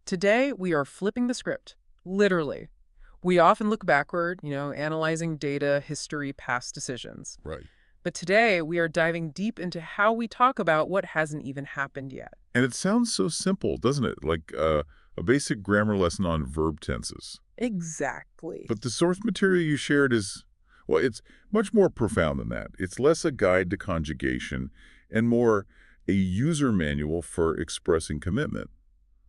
Today, we are flipping the script, literally. We often look backward, analyzing data, history, past decisions. Right. But today, we are diving deep into how we talk about what hasn't even happened yet. And it sounds so simple, doesn't it? Like a basic grammar lesson on verb tenses. Exactly. But the source material you shared is, well, it's much more profound than that. It's less a guide to conjugation and more a user manual for expressing commitment,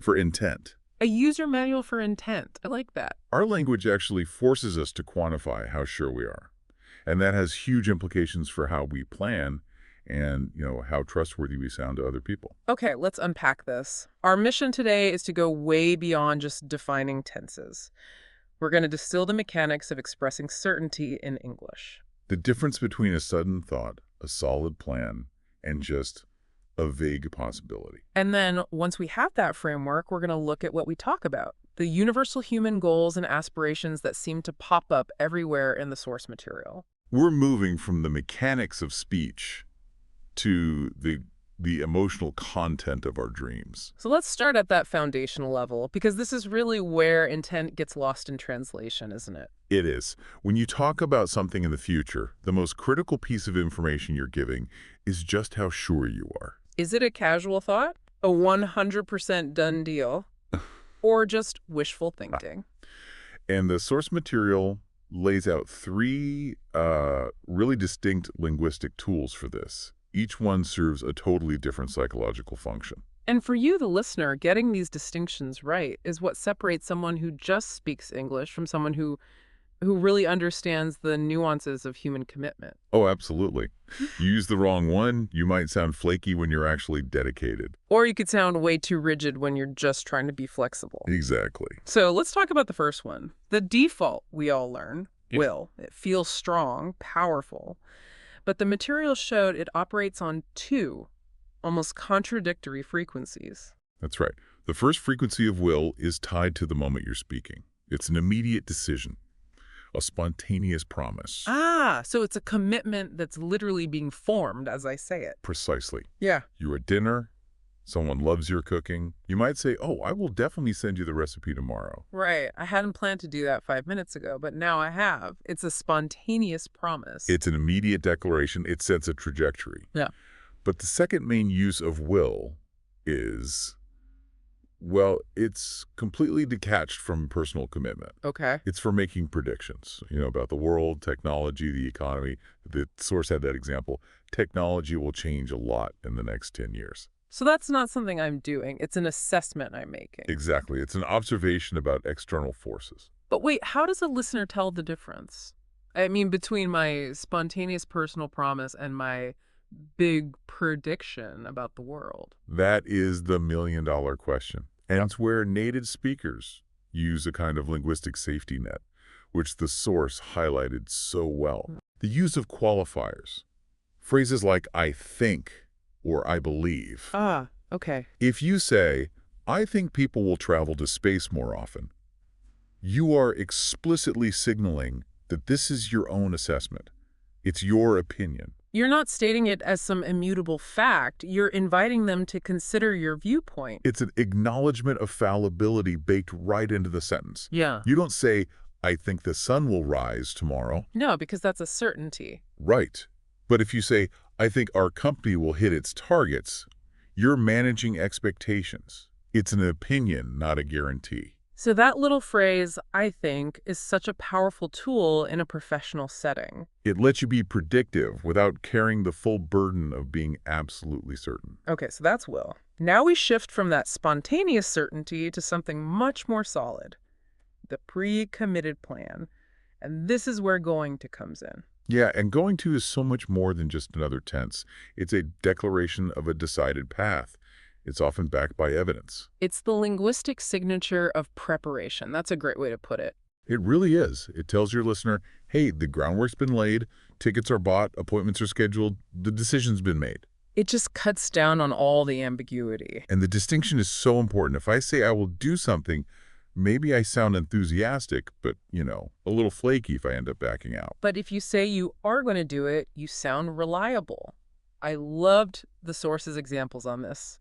for intent. A user manual for intent. I like that. Our language actually forces us to quantify how sure we are. And that has huge implications for how we plan and, how trustworthy we sound to other people. Okay, let's unpack this. Our mission today is to go way beyond just defining tenses. We're going to distill the mechanics of expressing certainty in English. The difference between a sudden thought, a solid plan, and just a vague possibility. And then once we have that framework, we're going to look at what we talk about, the universal human goals and aspirations that seem to pop up everywhere in the source material. We're moving from the mechanics of speech to the emotional content of our dreams. So let's start at that foundational level, because this is really where intent gets lost in translation, isn't it? It is. When you talk about something in the future, the most critical piece of information you're giving is just how sure you are. Is it a casual thought, a 100% done deal, or just wishful thinking? And the source material lays out three really distinct linguistic tools for this. Each one serves a totally different psychological function. And for you, the listener, getting these distinctions right is what separates someone who just speaks English from someone who really understands the nuances of human commitment. Oh, absolutely. You use the wrong one, you might sound flaky when you're actually dedicated. Or you could sound way too rigid when you're just trying to be flexible. Exactly. So let's talk about the first one. The default, we all learn, Yeah. will. It feels strong, powerful. But the material showed it operates on two almost contradictory frequencies. That's right. The first frequency of will is tied to the moment you're speaking. It's an immediate decision, a spontaneous promise. Ah, so it's a commitment that's literally being formed as I say it. Precisely. Yeah. You're at dinner, someone loves your cooking. You might say, oh, I will definitely send you the recipe tomorrow. Right. I hadn't planned to do that 5 minutes ago, but now I have. It's a spontaneous promise. It's an immediate declaration. It sets a trajectory. Yeah. But the second main use of will is, well, it's completely detached from personal commitment. Okay. It's for making predictions, about the world, technology, the economy. The source had that example. Technology will change a lot in the next 10 years. So that's not something I'm doing. It's an assessment I'm making. Exactly. It's an observation about external forces. But wait, how does a listener tell the difference? I mean, between my spontaneous personal promise and my big prediction about the world. That is the million-dollar question. And it's where native speakers use a kind of linguistic safety net, which the source highlighted so well. The use of qualifiers. Phrases like I think or I believe. Ah, okay. If you say, I think people will travel to space more often, you are explicitly signaling that this is your own assessment. It's your opinion. You're not stating it as some immutable fact. You're inviting them to consider your viewpoint. It's an acknowledgement of fallibility baked right into the sentence. Yeah. You don't say, I think the sun will rise tomorrow. No, because that's a certainty. Right. But if you say, I think our company will hit its targets, you're managing expectations. It's an opinion, not a guarantee. So that little phrase, I think, is such a powerful tool in a professional setting. It lets you be predictive without carrying the full burden of being absolutely certain. Okay, so that's will. Now we shift from that spontaneous certainty to something much more solid. The pre-committed plan. And this is where going to comes in. Yeah, and going to is so much more than just another tense. It's a declaration of a decided path. It's often backed by evidence. It's the linguistic signature of preparation. That's a great way to put it. It really is. It tells your listener, hey, the groundwork's been laid, tickets are bought, appointments are scheduled, the decision's been made. It just cuts down on all the ambiguity. And the distinction is so important. If I say I will do something, maybe I sound enthusiastic, but, a little flaky if I end up backing out. But if you say you are going to do it, you sound reliable. I loved the source's examples on this.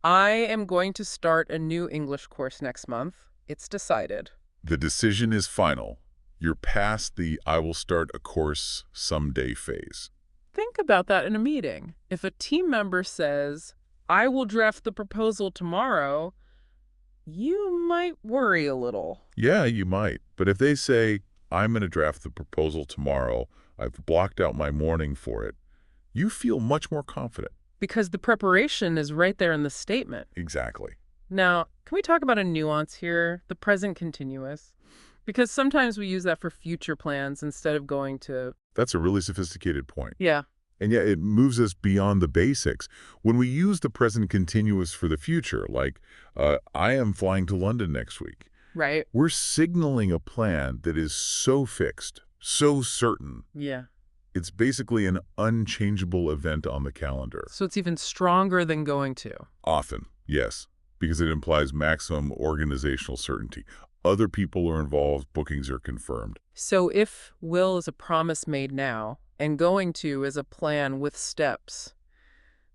I am going to start a new English course next month. It's decided. The decision is final. You're past the "I will start a course someday" phase. Think about that in a meeting. If a team member says, I will draft the proposal tomorrow, you might worry a little. Yeah, you might. But if they say, "I'm going to draft the proposal tomorrow, I've blocked out my morning for it," you feel much more confident. Because the preparation is right there in the statement. Exactly. Now, can we talk about a nuance here? The present continuous. Because sometimes we use that for future plans instead of going to... That's a really sophisticated point. Yeah, And yet it moves us beyond the basics. When we use the present continuous for the future, like, I am flying to London next week, right. we're signaling a plan that is so fixed, so certain. Yeah. It's basically an unchangeable event on the calendar. So it's even stronger than going to. Often, yes, because it implies maximum organizational certainty. Other people are involved, bookings are confirmed. So if will is a promise made now and going to is a plan with steps,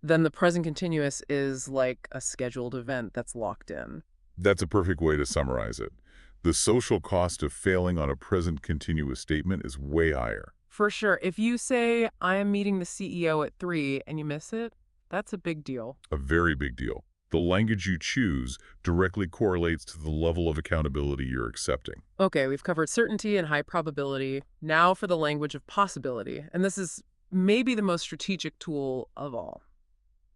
then the present continuous is like a scheduled event that's locked in. That's a perfect way to summarize it. The social cost of failing on a present continuous statement is way higher. For sure. If you say, I am meeting the CEO at 3 and you miss it, that's a big deal. A very big deal. The language you choose directly correlates to the level of accountability you're accepting. Okay, we've covered certainty and high probability. Now for the language of possibility. And this is maybe the most strategic tool of all.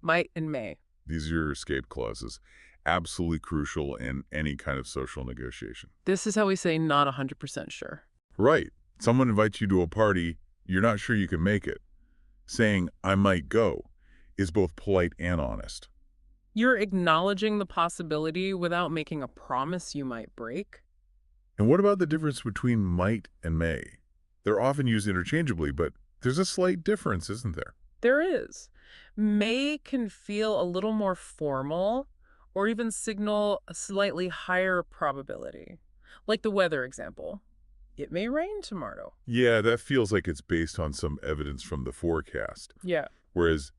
Might and may. These are your escape clauses, absolutely crucial in any kind of social negotiation. This is how we say not 100% sure. Right. Someone invites you to a party, you're not sure you can make it. Saying, "I might go," is both polite and honest. You're acknowledging the possibility without making a promise you might break. And what about the difference between might and may? They're often used interchangeably, but there's a slight difference, isn't there? There is. May can feel a little more formal or even signal a slightly higher probability. Like the weather example. It may rain tomorrow. Yeah, that feels like it's based on some evidence from the forecast, Yeah. whereas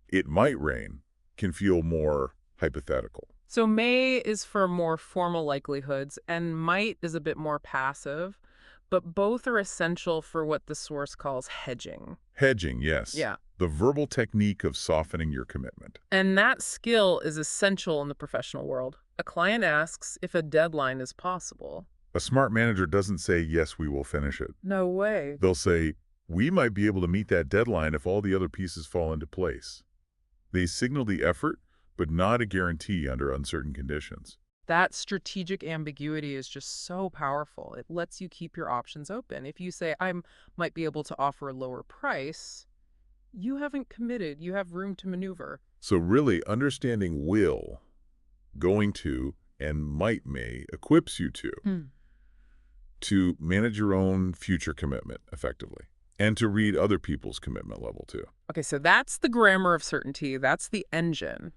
"it might rain" can feel more hypothetical. So may is for more formal likelihoods and might is a bit more passive, but both are essential for what the source calls hedging. Hedging, yes. Yeah. The verbal technique of softening your commitment. And that skill is essential in the professional world. A client asks if a deadline is possible. A smart manager doesn't say, "Yes, we will finish it." No way. They'll say, "We might be able to meet that deadline if all the other pieces fall into place." They signal the effort, but not a guarantee under uncertain conditions. That strategic ambiguity is just so powerful. It lets you keep your options open. If you say, I might be able to offer a lower price, you haven't committed. You have room to maneuver. So really, understanding will, going to, and might may equips you to manage your own future commitment effectively, and to read other people's commitment level too. Okay, so that's the grammar of certainty. That's the engine.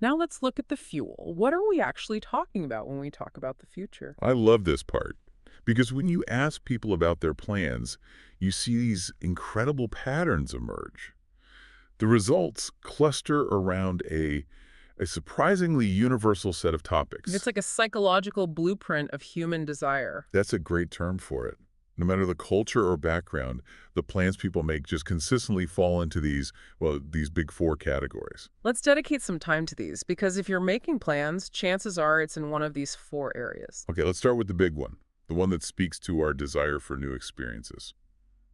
Now let's look at the fuel. What are we actually talking about when we talk about the future? I love this part, because when you ask people about their plans, you see these incredible patterns emerge. The results cluster around a surprisingly universal set of topics. It's like a psychological blueprint of human desire. That's a great term for it. No matter the culture or background, the plans people make just consistently fall into these big four categories. Let's dedicate some time to these, because if you're making plans, chances are it's in one of these 4 areas. Okay, let's start with the big one, the one that speaks to our desire for new experiences,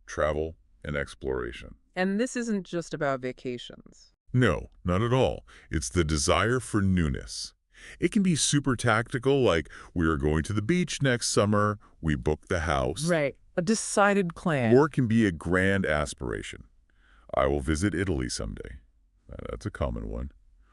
travel and exploration. And this isn't just about vacations. No, not at all. It's the desire for newness. It can be super tactical, like, we are going to the beach next summer, we booked the house. Right. A decided plan. Or it can be a grand aspiration. I will visit Italy someday. That's a common one.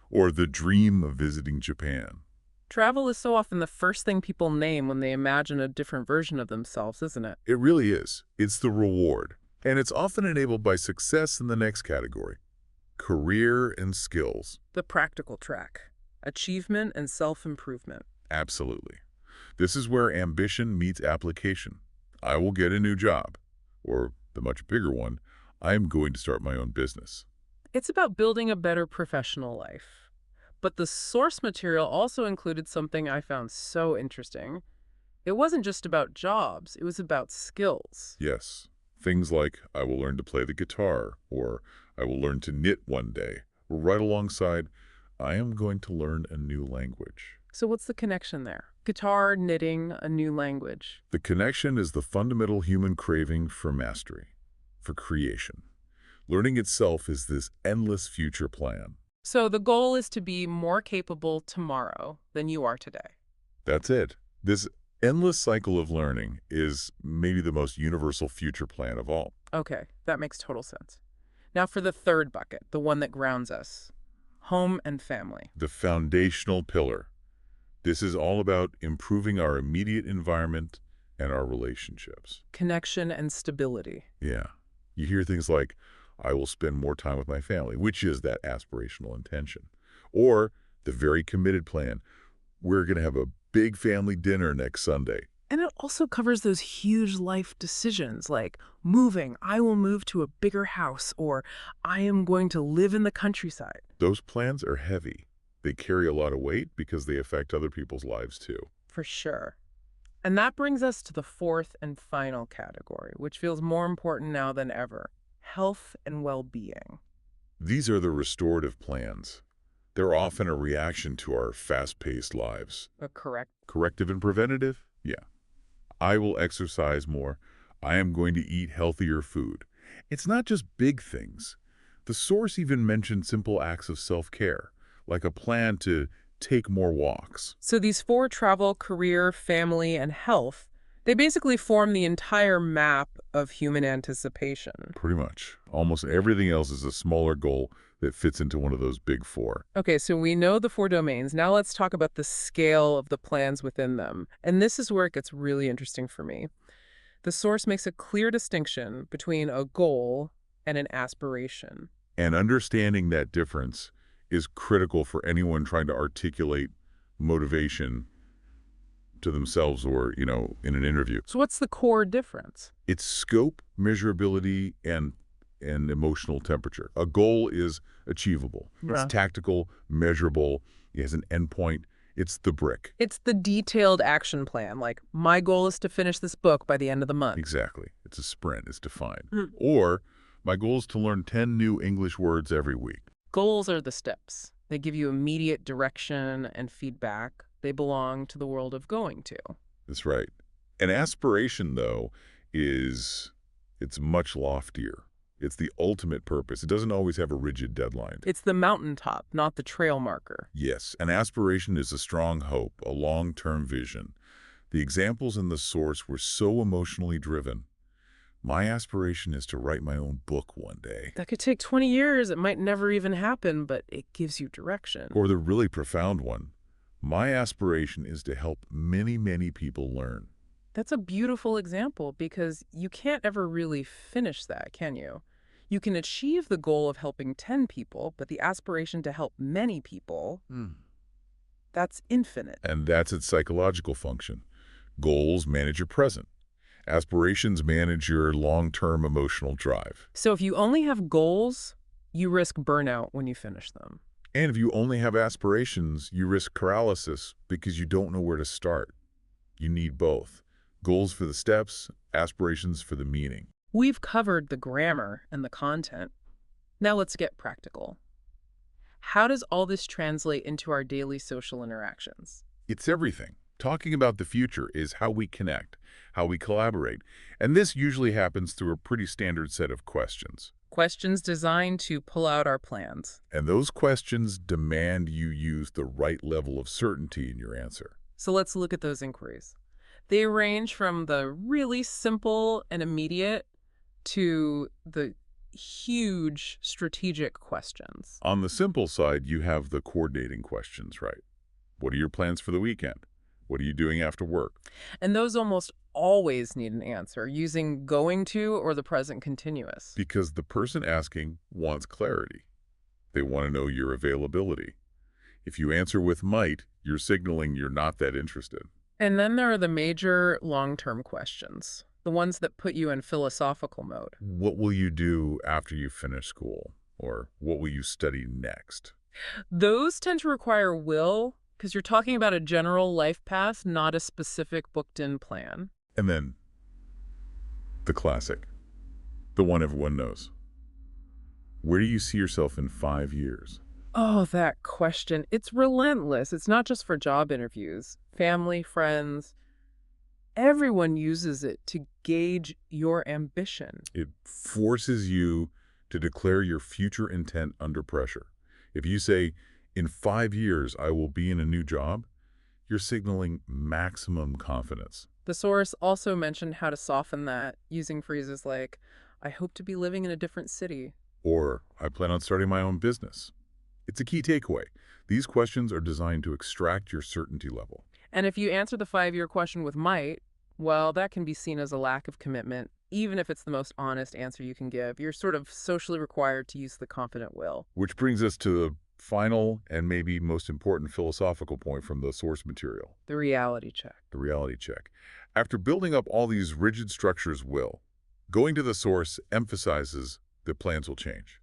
Or the dream of visiting Japan. Travel is so often the first thing people name when they imagine a different version of themselves, isn't it? It really is. It's the reward. And it's often enabled by success in the next category. Career and skills. The practical track. Achievement and self-improvement. Absolutely. This is where ambition meets application. I will get a new job. Or, the much bigger one, I am going to start my own business. It's about building a better professional life. But the source material also included something I found so interesting. It wasn't just about jobs, it was about skills. Yes. Things like, I will learn to play the guitar, or I will learn to knit one day, or right alongside, I am going to learn a new language. So what's the connection there? Guitar, knitting, a new language. The connection is the fundamental human craving for mastery, for creation. Learning itself is this endless future plan. So the goal is to be more capable tomorrow than you are today. That's it. This endless cycle of learning is maybe the most universal future plan of all. Okay, that makes total sense. Now for the third bucket, the one that grounds us. Home and family. The foundational pillar. This is all about improving our immediate environment and our relationships. Connection and stability. Yeah. You hear things like, I will spend more time with my family, which is that aspirational intention. Or the very committed plan, we're going to have a big family dinner next Sunday. And it also covers those huge life decisions like moving, I will move to a bigger house, or I am going to live in the countryside. Those plans are heavy. They carry a lot of weight because they affect other people's lives too. For sure. And that brings us to the fourth and final category, which feels more important now than ever. Health and well-being. These are the restorative plans. They're often a reaction to our fast-paced lives. Correct. Corrective and preventative? Yeah. I will exercise more. I am going to eat healthier food. It's not just big things. The source even mentioned simple acts of self-care, like a plan to take more walks. So these four: travel, career, family, and health, they basically form the entire map of human anticipation. Pretty much. Almost everything else is a smaller goal that fits into one of those big four. Okay, so we know the four domains. Now let's talk about the scale of the plans within them. And this is where it gets really interesting for me. The source makes a clear distinction between a goal and an aspiration. And understanding that difference is critical for anyone trying to articulate motivation to themselves or, in an interview. So what's the core difference? It's scope, measurability, and emotional temperature. A goal is achievable. Yeah. It's tactical, measurable. It has an endpoint. It's the brick. It's the detailed action plan, like my goal is to finish this book by the end of the month. Exactly. It's a sprint. It's defined. Mm. Or my goal is to learn 10 new English words every week. Goals are the steps. They give you immediate direction and feedback. They belong to the world of going to. That's right. An aspiration, though, it's much loftier. It's the ultimate purpose. It doesn't always have a rigid deadline. It's the mountaintop, not the trail marker. Yes, an aspiration is a strong hope, a long-term vision. The examples in the source were so emotionally driven. My aspiration is to write my own book one day. That could take 20 years. It might never even happen, but it gives you direction. Or the really profound one. My aspiration is to help many, many people learn. That's a beautiful example because you can't ever really finish that, can you? You can achieve the goal of helping 10 people, but the aspiration to help many people, that's infinite. And that's its psychological function. Goals manage your present. Aspirations manage your long-term emotional drive. So if you only have goals, you risk burnout when you finish them. And if you only have aspirations, you risk paralysis because you don't know where to start. You need both. Goals for the steps, aspirations for the meaning. We've covered the grammar and the content. Now let's get practical. How does all this translate into our daily social interactions? It's everything. Talking about the future is how we connect, how we collaborate. And this usually happens through a pretty standard set of questions. Questions designed to pull out our plans. And those questions demand you use the right level of certainty in your answer. So let's look at those inquiries. They range from the really simple and immediate to the huge strategic questions. On the simple side, you have the coordinating questions, right? What are your plans for the weekend? What are you doing after work? And those almost always need an answer using going to or the present continuous. Because the person asking wants clarity. They want to know your availability. If you answer with might, you're signaling you're not that interested. And then there are the major long-term questions, the ones that put you in philosophical mode. What will you do after you finish school? Or what will you study next? Those tend to require will because you're talking about a general life path, not a specific booked-in plan. And then the classic, the one everyone knows. Where do you see yourself in 5 years? Oh, that question. It's relentless. It's not just for job interviews. Family, friends, everyone uses it to gauge your ambition. It forces you to declare your future intent under pressure. If you say, in 5 years, I will be in a new job, you're signaling maximum confidence. The source also mentioned how to soften that using phrases like, I hope to be living in a different city. Or, I plan on starting my own business. It's a key takeaway. These questions are designed to extract your certainty level. And if you answer the 5-year question with might, well, that can be seen as a lack of commitment, even if it's the most honest answer you can give. You're sort of socially required to use the confident will. Which brings us to the final and maybe most important philosophical point from the source material, The reality check. the reality check. After building up all these rigid structures going to the source emphasizes that plans will change.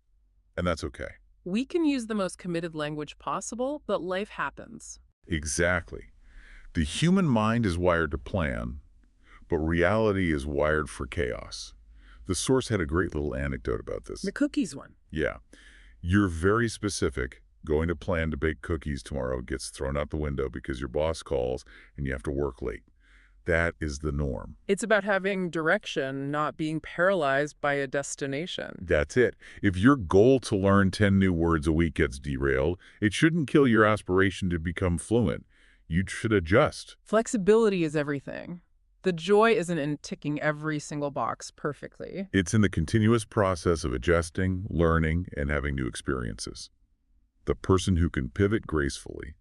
And that's okay. We can use the most committed language possible, but life happens. Exactly. The human mind is wired to plan, but reality is wired for chaos. The source had a great little anecdote about this. The cookies one. Yeah. You're very specific. Going to plan to bake cookies tomorrow gets thrown out the window because your boss calls and you have to work late. That is the norm. It's about having direction, not being paralyzed by a destination. That's it. If your goal to learn 10 new words a week gets derailed, it shouldn't kill your aspiration to become fluent. You should adjust. Flexibility is everything. The joy isn't in ticking every single box perfectly. It's in the continuous process of adjusting, learning, and having new experiences. The person who can pivot gracefully,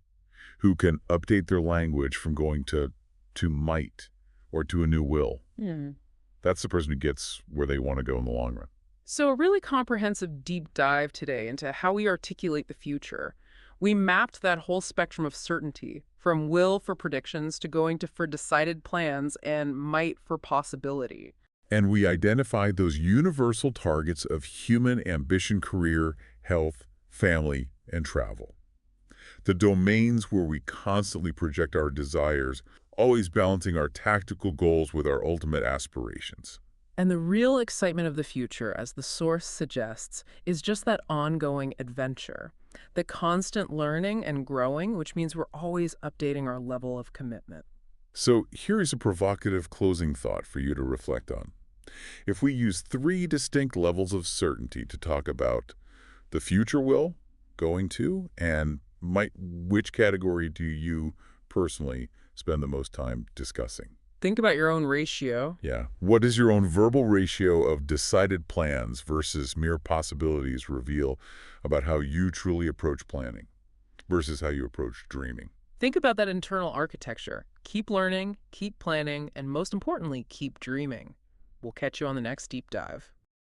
who can update their language from going to might or to a new will, that's the person who gets where they want to go in the long run. So a really comprehensive deep dive today into how we articulate the future. We mapped that whole spectrum of certainty, from will for predictions to going to for decided plans and might for possibility. And we identified those universal targets of human ambition, career, health, family, and travel. The domains where we constantly project our desires, always balancing our tactical goals with our ultimate aspirations. And the real excitement of the future, as the source suggests, is just that ongoing adventure, the constant learning and growing, which means we're always updating our level of commitment. So here's a provocative closing thought for you to reflect on. If we use 3 distinct levels of certainty to talk about the future will, going to, and might, which category do you personally spend the most time discussing? Think about your own ratio. Yeah. What does your own verbal ratio of decided plans versus mere possibilities reveal about how you truly approach planning versus how you approach dreaming? Think about that internal architecture. Keep learning, keep planning, and most importantly, keep dreaming. We'll catch you on the next deep dive.